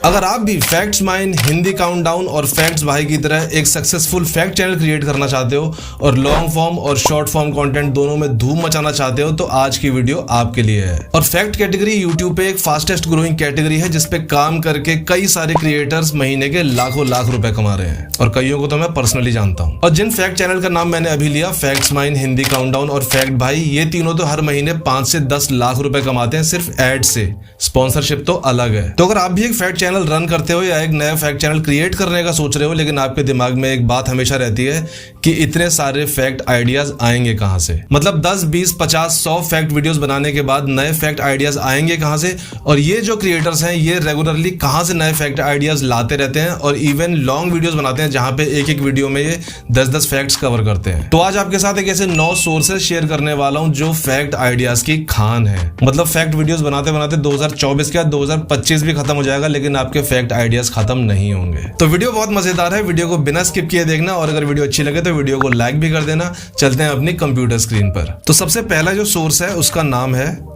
अगर आप भी फैक्ट्स माइन, हिंदी काउंटडाउन और फैक्ट्स भाई की तरह एक सक्सेसफुल फैक्ट चैनल क्रिएट करना चाहते हो और लॉन्ग फॉर्म और शॉर्ट फॉर्म कंटेंट दोनों में धूम मचाना चाहते हो तो आज की वीडियो आपके लिए है। और फैक्ट कैटेगरी यूट्यूब पे एक फास्टेस्ट ग्रोइंग कैटेगरी है जिसपे काम करके कई सारे क्रिएटर्स महीने के लाखों लाख रुपए कमा रहे हैं और कईयों को तो मैं पर्सनली जानता हूँ। और जिन फैक्ट चैनल का नाम मैंने अभी लिया, फैक्ट्स माइन, हिंदी काउंटडाउन और फैक्ट भाई, ये तीनों तो हर महीने 5 से 10 लाख रुपए कमाते हैं सिर्फ एड से। स्पॉन्सरशिप तो अलग है। तो अगर आप भी एक फैक्ट चैनल रन करते हो या एक नया फैक्ट चैनल क्रिएट करने का सोच रहे हो, लेकिन आपके दिमाग में एक बात हमेशा रहती है कि इतने सारे फैक्ट आइडियाज आएंगे कहां से, मतलब 10, 20, 50, 100 फैक्ट वीडियोस बनाने के बाद नए फैक्ट आइडियाज आएंगे कहां से। और ये जो क्रिएटर्स हैं ये रेगुलरली कहां से नए फैक्ट आइडियाज लाते रहते हैं और इवन लॉन्ग वीडियोस बनाते हैं जहां पे एक एक वीडियो में ये 10-10 फैक्ट्स कवर करते हैं। तो आज आपके साथ एक ऐसे 9 सोर्सेज शेयर करने वाला हूं जो फैक्ट आइडियाज की खान है। मतलब फैक्ट वीडियोस बनाते बनाते 2024 के बाद 2025 भी खत्म हो जाएगा, लेकिन आपके फैक्ट आइडियाज खत्म नहीं होंगे। तो वीडियो बहुत मजेदार है, वीडियो को बिना स्किप किए देखना और अगर वीडियो अच्छी लगे तो वीडियो को लाइक भी कर देना। चलते हैं अपनी कंप्यूटर स्क्रीन पर। तो सबसे पहला जो सोर्स है उसका नाम है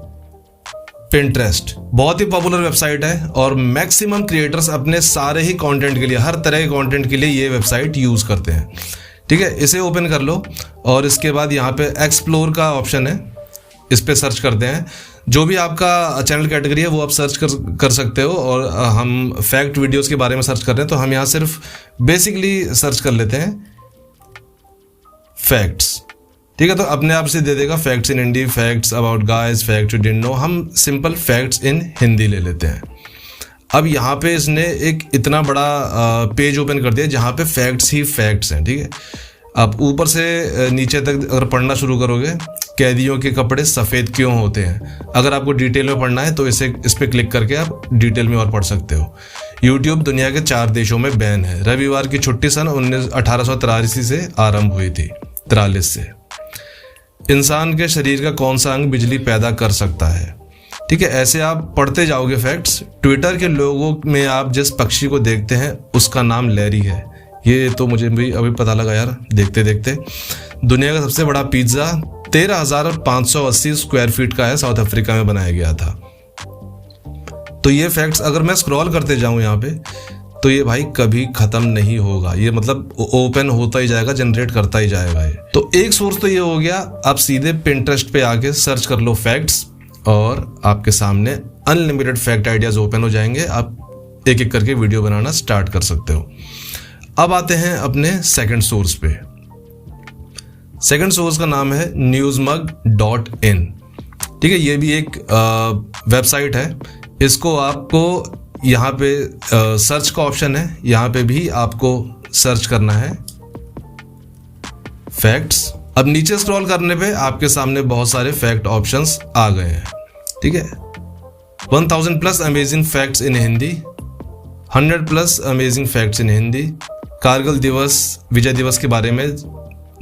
Pinterest। बहुत ही पॉपुलर वेबसाइट है और मैक्सिमम क्रिएटर्स अपने सारे ही कंटेंट के लिए, हर तरह के कंटेंट के लिए ये वेबसाइट यूज करते हैं। ठीक है, इसे ओपन कर लो और इसके बाद यहाँ पे एक्सप्लोर का ऑप्शन है, इस पे सर्च करते हैं। जो भी आपका चैनल कैटेगरी है वो आप सर्च कर सकते हो। और हम फैक्ट वीडियोस के बारे में सर्च कर रहे हैं तो हम यहाँ सिर्फ बेसिकली सर्च कर लेते हैं फैक्ट्स। ठीक है, तो अपने आप से दे देगा facts in Hindi, facts about guys, facts you didn't know. हम सिंपल फैक्ट्स इन हिंदी ले लेते हैं। अब यहाँ पे इसने एक इतना बड़ा पेज ओपन कर दिया जहाँ पे फैक्ट्स ही फैक्ट्स हैं। ठीक है, आप ऊपर से नीचे तक अगर पढ़ना शुरू करोगे, कैदियों के कपड़े सफ़ेद क्यों होते हैं, अगर आपको डिटेल में पढ़ना है तो इस पे क्लिक करके आप डिटेल में और पढ़ सकते हो। यूट्यूब दुनिया के 4 देशों में बैन है। रविवार की छुट्टी सन 1883 से आरंभ हुई थी, 43 से। इंसान के शरीर का कौन सा अंग बिजली पैदा कर सकता है। ठीक है, ऐसे आप पढ़ते जाओगे फैक्ट्स। ट्विटर के लोगों में आप जिस पक्षी को देखते हैं उसका नाम लैरी है। ये तो मुझे भी अभी पता लगा यार देखते देखते। दुनिया का सबसे बड़ा पिज्जा 13,580 स्क्वायर फीट का है, साउथ अफ्रीका में बनाया गया था। तो ये फैक्ट्स अगर मैं स्क्रॉल करते जाऊं यहाँ पे तो ये भाई कभी खत्म नहीं होगा। ये मतलब ओपन होता ही जाएगा, जनरेट करता ही जाएगा ये। तो एक सोर्स तो ये हो गया। आप सीधे Pinterest पे आके सर्च कर लो फैक्ट्स और आपके सामने अनलिमिटेड फैक्ट आइडियाज ओपन हो जाएंगे। आप एक एक करके वीडियो बनाना स्टार्ट कर सकते हो। अब आते हैं अपने सेकंड सोर्स पे। सेकंड सोर्स का नाम है newsmug.in। ठीक है, ये भी एक वेबसाइट है। इसको आपको यहाँ पे सर्च का ऑप्शन है, यहाँ पे भी आपको सर्च करना है फैक्ट्स। अब नीचे स्क्रॉल करने पे आपके सामने बहुत सारे फैक्ट ऑप्शंस आ गए हैं। ठीक है, 1000+ amazing facts in Hindi, 100+ amazing facts in Hindi, Kargil दिवस, विजय दिवस के बारे में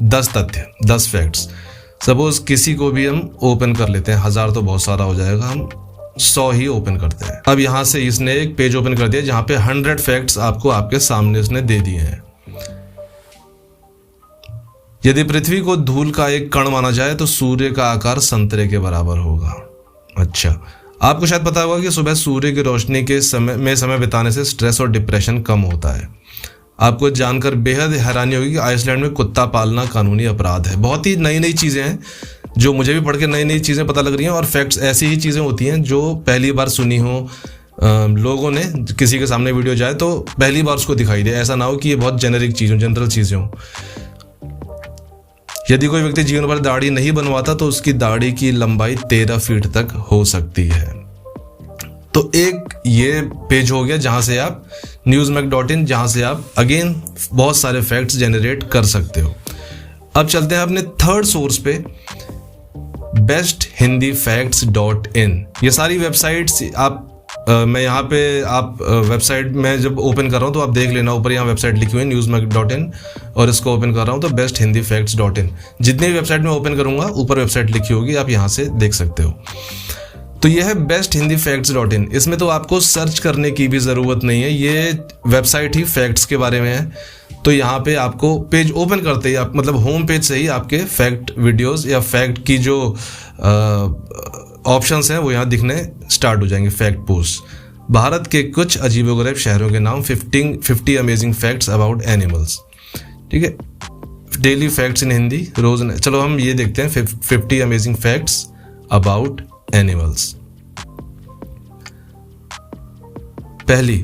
10 तथ्य, 10 फैक्ट्स। सपोज किसी को भी हम ओपन कर लेते हैं, 1000 तो बहुत सारा हो जाएगा, हम 100 ही ओपन करते हैं। अब यहाँ से इसने एक पेज ओपन कर दिया जहाँ पे 100 फैक्ट्स आपको आपके सामने इसने दे दिए हैं। यदि पृथ्वी को धूल का एक कण माना जाए तो सूर्य का आकार संतरे के बराबर होगा। अच्छा, आपको शायद पता होगा कि सुबह सूर्य की रोशनी के समय बिताने से स्ट्रेस और डिप्रेशन कम होता है। आपको जानकर बेहद हैरानी होगी कि आइसलैंड में कुत्ता पालना कानूनी अपराध है। बहुत ही नई नई चीज़ें हैं जो मुझे भी पढ़ के नई नई चीज़ें पता लग रही हैं। और फैक्ट्स ऐसी ही चीज़ें होती हैं जो पहली बार सुनी हो लोगों ने, किसी के सामने वीडियो जाए तो पहली बार उसको दिखाई दे। ऐसा ना हो कि ये बहुत जेनेरिक चीज़ हो, जनरल चीज़ें हों। यदि कोई व्यक्ति जीवन भर दाढ़ी नहीं बनवाता तो उसकी दाढ़ी की लंबाई 13 फीट तक हो सकती है। तो एक ये पेज हो गया जहां से आप newsmug.in, जहां से आप अगेन बहुत सारे फैक्ट्स जनरेट कर सकते हो। अब चलते हैं अपने थर्ड सोर्स पे, besthindifacts.in। ये सारी वेबसाइट्स मैं यहाँ पे आप वेबसाइट में जब ओपन कर रहा हूँ तो आप देख लेना, ऊपर यहाँ वेबसाइट लिखी हुई है newsmug.in और इसको ओपन कर रहा हूँ तो besthindifacts.in। जितनी भी वेबसाइट में ओपन करूँगा ऊपर वेबसाइट लिखी होगी, आप यहाँ से देख सकते हो। तो यह है besthindifacts.in। इसमें तो आपको सर्च करने की भी ज़रूरत नहीं है, ये वेबसाइट ही फैक्ट्स के बारे में है। तो यहाँ पे आपको पेज ओपन करते ही आप, मतलब होम पेज से ही आपके फैक्ट वीडियोस या फैक्ट की जो ऑप्शंस हैं वो यहाँ दिखने स्टार्ट हो जाएंगे, फैक्ट पोस्ट। भारत के कुछ अजीबोगरीब शहरों के नाम, 50 अमेजिंग फैक्ट्स अबाउट एनिमल्स। ठीक है, डेली फैक्ट्स इन हिंदी रोज। चलो हम ये देखते हैं 50 अमेजिंग फैक्ट्स अबाउट एनिमल्स। पहली,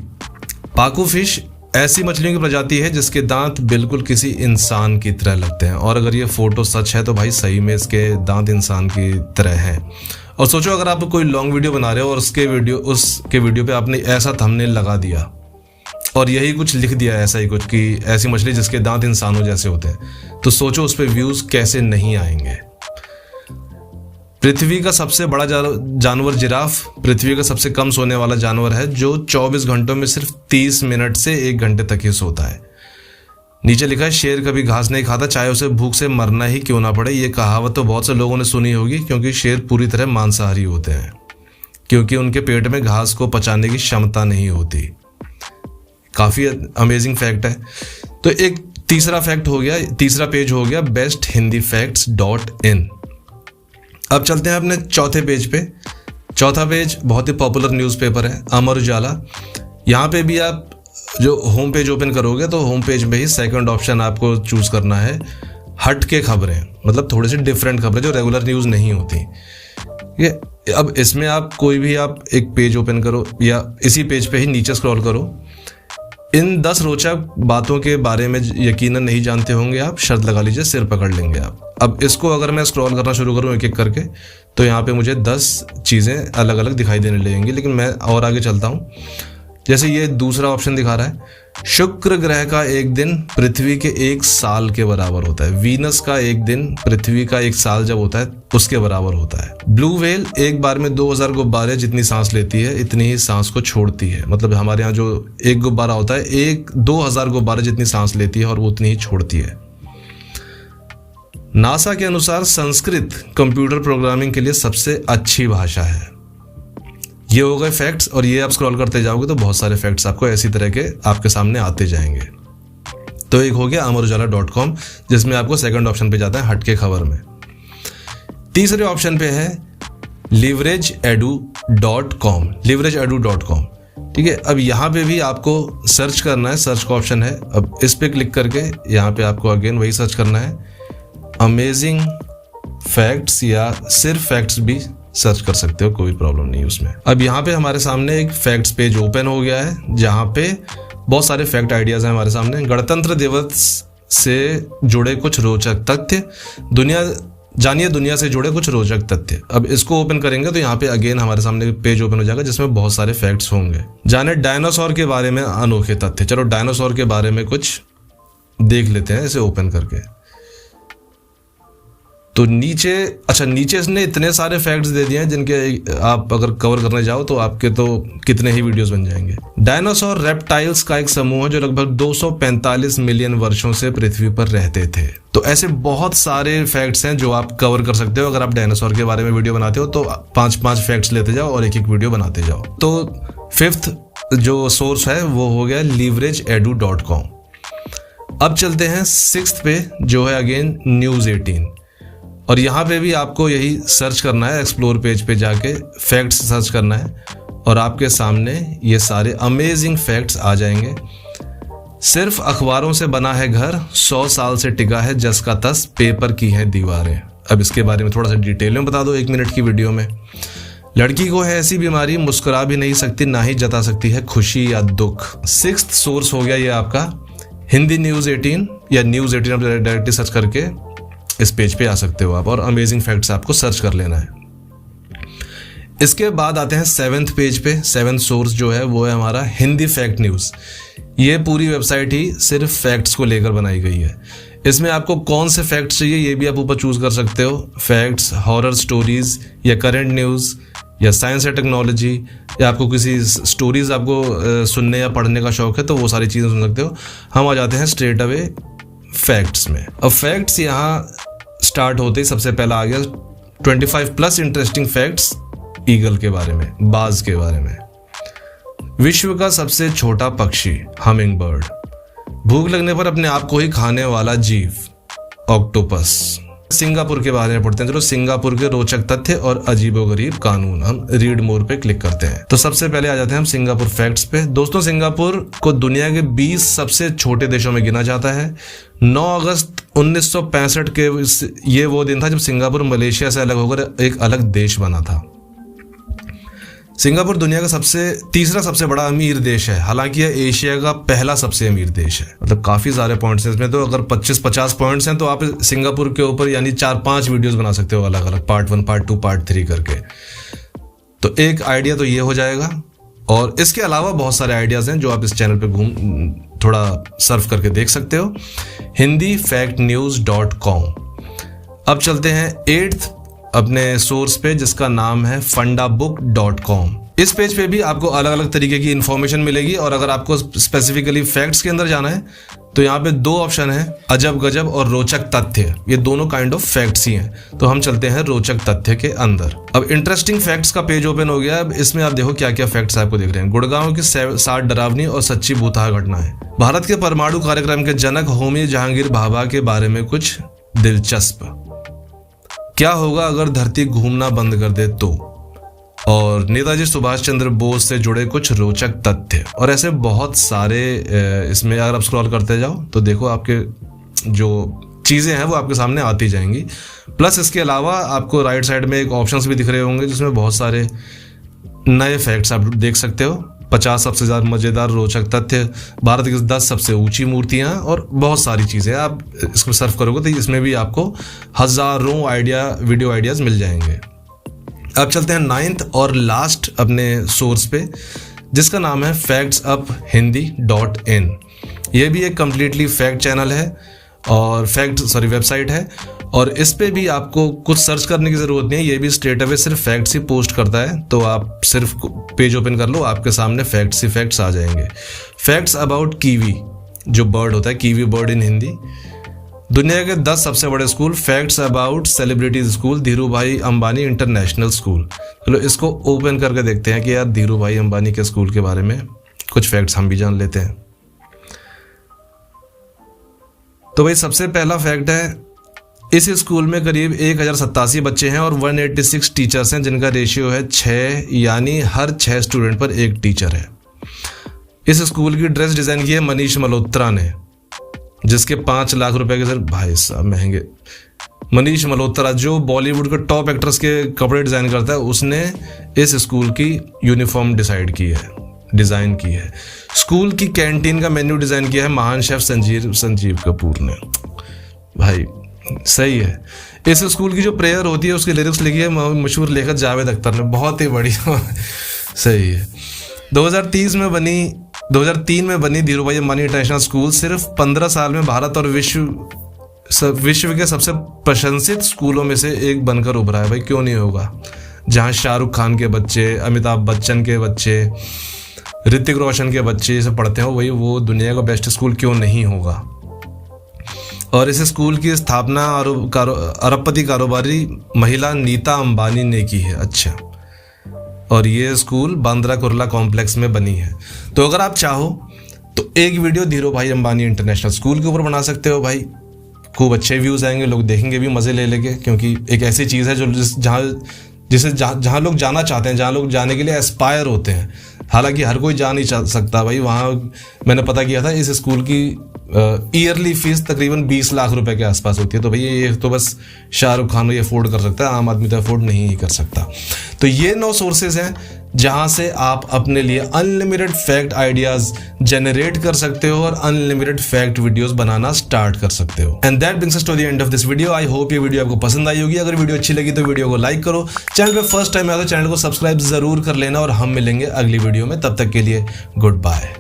पाकू फिश ऐसी मछलियों की प्रजाति है जिसके दांत बिल्कुल किसी इंसान की तरह लगते हैं। और अगर ये फोटो सच है तो भाई सही में इसके दांत इंसान की तरह हैं। और सोचो अगर आप कोई लॉन्ग वीडियो बना रहे हो और उसके वीडियो पे आपने ऐसा थंबनेल लगा दिया और यही कुछ लिख दिया, ऐसा ही कुछ कि ऐसी मछली जिसके दांत इंसानों जैसे होते हैं, तो सोचो उस पर व्यूज कैसे नहीं आएंगे। पृथ्वी का सबसे बड़ा जानवर जिराफ पृथ्वी का सबसे कम सोने वाला जानवर है, जो 24 घंटों में सिर्फ 30 मिनट से 1 घंटे तक ही सोता है। नीचे लिखा है, शेर कभी घास नहीं खाता, चाहे उसे भूख से मरना ही क्यों ना पड़े। ये कहावत तो बहुत से लोगों ने सुनी होगी, क्योंकि शेर पूरी तरह मांसाहारी होते हैं, क्योंकि उनके पेट में घास को पचाने की क्षमता नहीं होती। काफी अमेजिंग फैक्ट है। तो एक तीसरा पेज हो गया besthindyfacts.in। अब चलते हैं अपने चौथे पेज पे। चौथा पेज बहुत ही पॉपुलर न्यूज़पेपर है, अमर उजाला। यहाँ पे भी आप जो होम पेज ओपन करोगे तो होम पेज में ही सेकंड ऑप्शन आपको चूज करना है, हट के खबरें, मतलब थोड़ी सी डिफरेंट खबरें जो रेगुलर न्यूज़ नहीं होती। ये अब इसमें आप कोई भी आप एक पेज ओपन करो या इसी पेज पे ही नीचे स्क्रॉल करो। इन 10 रोचक बातों के बारे में यकीनन नहीं जानते होंगे आप, शर्त लगा लीजिए सिर पकड़ लेंगे आप। अब इसको अगर मैं स्क्रॉल करना शुरू करूं एक एक करके तो यहाँ पे मुझे 10 चीज़ें अलग अलग दिखाई देने लगेंगी, लेकिन मैं और आगे चलता हूँ। जैसे ये दूसरा ऑप्शन दिखा रहा है, शुक्र ग्रह का एक दिन पृथ्वी के 1 साल के बराबर होता है। वीनस का एक दिन पृथ्वी का 1 साल जब होता है उसके बराबर होता है। ब्लू व्हेल एक बार में 2000 गुब्बारे जितनी सांस लेती है इतनी ही सांस को छोड़ती है। मतलब हमारे यहाँ जो एक गुब्बारा होता है 2000 गुब्बारे जितनी सांस लेती है और वो उतनी ही छोड़ती है। नासा के अनुसार संस्कृत कंप्यूटर प्रोग्रामिंग के लिए सबसे अच्छी भाषा है। ये हो गए फैक्ट्स, और ये आप स्क्रॉल करते जाओगे तो बहुत सारे फैक्ट्स आपको ऐसी तरह के आपके सामने आते जाएंगे। तो एक हो गया amarujala.com, जिसमें आपको सेकंड ऑप्शन पे जाता है हटके खबर में। तीसरे ऑप्शन पे है liverageedu.com। ठीक है, अब यहाँ पे भी आपको सर्च करना है, सर्च का ऑप्शन है। अब इस पे क्लिक करके यहाँ पे आपको अगेन वही सर्च करना है, अमेजिंग फैक्ट्स, या सिर्फ फैक्ट्स भी सर्च कर सकते हो, कोई प्रॉब्लम नहीं उसमें। अब यहाँ पे हमारे सामने एक फैक्ट्स पेज ओपन हो गया है, जहाँ पे बहुत सारे फैक्ट आइडियाज हैं हमारे सामने। गणतंत्र दिवस से जुड़े कुछ रोचक तथ्य, जानिए दुनिया से जुड़े कुछ रोचक तथ्य। अब इसको ओपन करेंगे तो यहाँ पे अगेन हमारे सामने पेज ओपन हो जाएगा, जिसमें बहुत सारे फैक्ट्स होंगे। जाने डायनासोर के बारे में अनोखे तथ्य। चलो डायनासोर के बारे में कुछ देख लेते हैं इसे ओपन करके। तो नीचे इसने इतने सारे फैक्ट्स दे दिए हैं जिनके आप अगर कवर करने जाओ तो आपके तो कितने ही वीडियोस बन जाएंगे। डायनासोर रेप्टाइल्स का एक समूह है जो लगभग 245 मिलियन वर्षों से पृथ्वी पर रहते थे। तो ऐसे बहुत सारे फैक्ट्स हैं जो आप कवर कर सकते हो। अगर आप डायनासोर के बारे में वीडियो बनाते हो तो 5-5 फैक्ट्स लेते जाओ और एक एक वीडियो बनाते जाओ। तो फिफ्थ जो सोर्स है वो हो गया liverageedu.com। अब चलते हैं 6th पे, जो है अगेन न्यूज़ 18। और यहाँ पे भी आपको यही सर्च करना है, एक्सप्लोर पेज पे जाके फैक्ट्स सर्च करना है और आपके सामने ये सारे अमेजिंग फैक्ट्स आ जाएंगे। सिर्फ अखबारों से बना है घर, 100 साल से टिका है जस का तस, पेपर की हैं दीवारें। अब इसके बारे में थोड़ा सा डिटेल में बता दो 1 मिनट की वीडियो में। लड़की को है ऐसी बीमारी, मुस्कुरा भी नहीं सकती, ना ही जता सकती है खुशी या दुख। 6th सोर्स हो गया ये आपका हिंदी न्यूज़ 18 या न्यूज़ 18। आप डायरेक्टली सर्च करके इस पेज पे आ सकते हो आप, और अमेजिंग फैक्ट्स आपको सर्च कर लेना है। इसके बाद आते हैं 7th पेज पे। 7th सोर्स जो है वो है हमारा हिंदी फैक्ट न्यूज़। ये पूरी वेबसाइट ही सिर्फ फैक्ट्स को लेकर बनाई गई है। इसमें आपको कौन से फैक्ट्स चाहिए ये भी आप ऊपर चूज कर सकते हो। फैक्ट्स, हॉरर स्टोरीज, या करंट न्यूज़, या साइंस या टेक्नोलॉजी, या आपको किसी स्टोरीज आपको सुनने या पढ़ने का शौक है तो वो सारी चीज़ें सुन सकते हो। हम आ जाते हैं स्ट्रेट अवे फैक्ट्स में। अब फैक्ट्स यहाँ स्टार्ट होते ही सबसे पहला आ गया 25+ इंटरेस्टिंग फैक्ट्स ईगल के बारे में, बाज के बारे में। विश्व का सबसे छोटा पक्षी हमिंग बर्ड। भूख लगने पर अपने आप को ही खाने वाला जीव ऑक्टोपस। सिंगापुर के बारे में पढ़ते हैं। चलो, सिंगापुर के रोचक तथ्य और अजीबोगरीब कानून। हम रीड मोर पे क्लिक करते हैं तो सबसे पहले आ जाते हैं हम सिंगापुर फैक्ट्स पे। दोस्तों, सिंगापुर को दुनिया के 20 सबसे छोटे देशों में गिना जाता है। 9 अगस्त 1965 के ये वो दिन था जब सिंगापुर मलेशिया से अलग होकर एक अलग देश बना था। सिंगापुर दुनिया का तीसरा सबसे बड़ा अमीर देश है, हालांकि यह एशिया का पहला सबसे अमीर देश है। मतलब काफी सारे पॉइंट्स हैं इसमें, तो अगर 25-50 पॉइंट्स हैं तो आप सिंगापुर के ऊपर यानी 4-5 वीडियोस बना सकते हो अलग अलग, पार्ट 1, पार्ट 2, पार्ट 3 करके। तो एक आइडिया तो ये हो जाएगा, और इसके अलावा बहुत सारे आइडियाज हैं जो आप इस चैनल पे थोड़ा सर्फ करके देख सकते हो। hindifactnews.com। अब चलते हैं 8th अपने सोर्स पे, जिसका नाम है fundabook.com। इस पेज पे भी आपको अलग अलग तरीके की इंफॉर्मेशन मिलेगी, और अगर आपको स्पेसिफिकली फैक्ट्स के अंदर जाना है तो यहाँ पे 2 ऑप्शन है, अजब गजब और रोचक तथ्य। ये दोनों काइंड ऑफ फैक्ट्स ही हैं। तो हम चलते हैं रोचक तथ्य के अंदर। अब इंटरेस्टिंग फैक्ट्स का पेज ओपन हो गया। अब इसमें आप देखो क्या क्या फैक्ट्स आपको दिख रहे हैं। गुड़गांव की 7 डरावनी और सच्ची भूतहा घटनाएं। भारत के परमाणु कार्यक्रम के जनक होमी जहांगीर भाभा के बारे में कुछ दिलचस्प। क्या होगा अगर धरती घूमना बंद कर दे तो, और नेताजी सुभाष चंद्र बोस से जुड़े कुछ रोचक तथ्य, और ऐसे बहुत सारे इसमें अगर आप स्क्रॉल करते जाओ तो देखो आपके जो चीजें हैं वो आपके सामने आती जाएंगी। प्लस इसके अलावा आपको राइट साइड में एक ऑप्शंस भी दिख रहे होंगे जिसमें बहुत सारे नए फैक्ट्स आप देख सकते हो। 50 सबसे ज्यादा मजेदार रोचक तथ्य, भारत की 10 सबसे ऊंची मूर्तियां, और बहुत सारी चीजें। आप इसको सर्फ करोगे तो इसमें भी आपको हजारों वीडियो आइडियाज मिल जाएंगे। अब चलते हैं 9th और लास्ट अपने सोर्स पे, जिसका नाम है factsuphindy.in। ये भी एक कंप्लीटली फैक्ट चैनल है और वेबसाइट है, और इस पे भी आपको कुछ सर्च करने की जरूरत नहीं है। ये भी स्ट्रेट अवे सिर्फ फैक्ट्स ही पोस्ट करता है। तो आप सिर्फ पेज ओपन कर लो, आपके सामने फैक्ट्स ही फैक्ट्स आ जाएंगे। फैक्ट्स अबाउट कीवी, जो बर्ड होता है, कीवी बर्ड इन हिंदी। दुनिया के 10 सबसे बड़े school. Facts about celebrities school, Dhiru भाई अंबानी इंटरनेशनल स्कूल। चलो इसको ओपन करके देखते हैं कि यार धीरू भाई अंबानी के स्कूल के बारे में कुछ फैक्ट्स हम भी जान लेते हैं। तो भाई सबसे पहला फैक्ट है, इस स्कूल में करीब 1087 बच्चे हैं और 186 टीचर्स हैं, जिनका रेशियो है 6, यानी हर 6 स्टूडेंट पर 1 टीचर है। इस स्कूल की ड्रेस डिजाइन की है मनीष मल्होत्रा ने, जिसके 5 लाख रुपए के, सर भाई साहब महंगे। मनीष मल्होत्रा जो बॉलीवुड के टॉप एक्टर्स के कपड़े डिजाइन करता है, उसने इस स्कूल की यूनिफॉर्म डिजाइन की है। स्कूल की कैंटीन का मेन्यू डिजाइन किया है महान शेफ संजीव कपूर ने। भाई सही है। इस स्कूल की जो प्रेयर होती है उसकी लिरिक्स लिखी है मशहूर लेखक जावेद अख्तर ने, बहुत ही बढ़िया। सही है। 2003 में बनी धीरू भाई अंबानी इंटरनेशनल स्कूल सिर्फ 15 साल में भारत और विश्व के सबसे प्रशंसित स्कूलों में से एक बनकर उभरा है। भाई क्यों नहीं होगा? जहां शाहरुख खान के बच्चे, अमिताभ बच्चन के बच्चे, ऋतिक रोशन के बच्चे से पढ़ते हो, वही वो दुनिया का बेस्ट स्कूल क्यों नहीं होगा। और इस स्कूल की स्थापना अरबपति कारोबारी महिला नीता अंबानी ने की है। अच्छा, और ये स्कूल बांद्रा कुर्ला कॉम्प्लेक्स में बनी है। तो अगर आप चाहो तो एक वीडियो धीरू भाई अंबानी इंटरनेशनल स्कूल के ऊपर बना सकते हो। भाई खूब अच्छे व्यूज आएंगे, लोग देखेंगे भी मजे ले लेंगे, क्योंकि एक ऐसी चीज़ है जो जहाँ लोग जाना चाहते हैं, जहाँ लोग जाने के लिए एस्पायर होते हैं। हालांकि हर कोई जा नहीं सकता। भाई वहाँ मैंने पता किया था, इस स्कूल की ईयरली फीस तकरीबन 20 लाख रुपए के आसपास होती है। तो भाई ये तो बस शाहरुख खान ये अफोर्ड कर सकता है, आम आदमी तो अफोर्ड नहीं ही कर सकता। तो ये 9 सोर्सेज हैं जहां से आप अपने लिए अनलिमिटेड फैक्ट आइडियाज जनरेट कर सकते हो और अनलिमिटेड फैक्ट वीडियोस बनाना स्टार्ट कर सकते हो। And that brings us to the end of this video. I hope ये वीडियो आपको पसंद आई होगी। अगर वीडियो अच्छी लगी तो वीडियो को लाइक करो, चैनल पे फर्स्ट टाइम आया तो चैनल को सब्सक्राइब जरूर कर लेना, और हम मिलेंगे अगली वीडियो में। तब तक के लिए गुड बाय।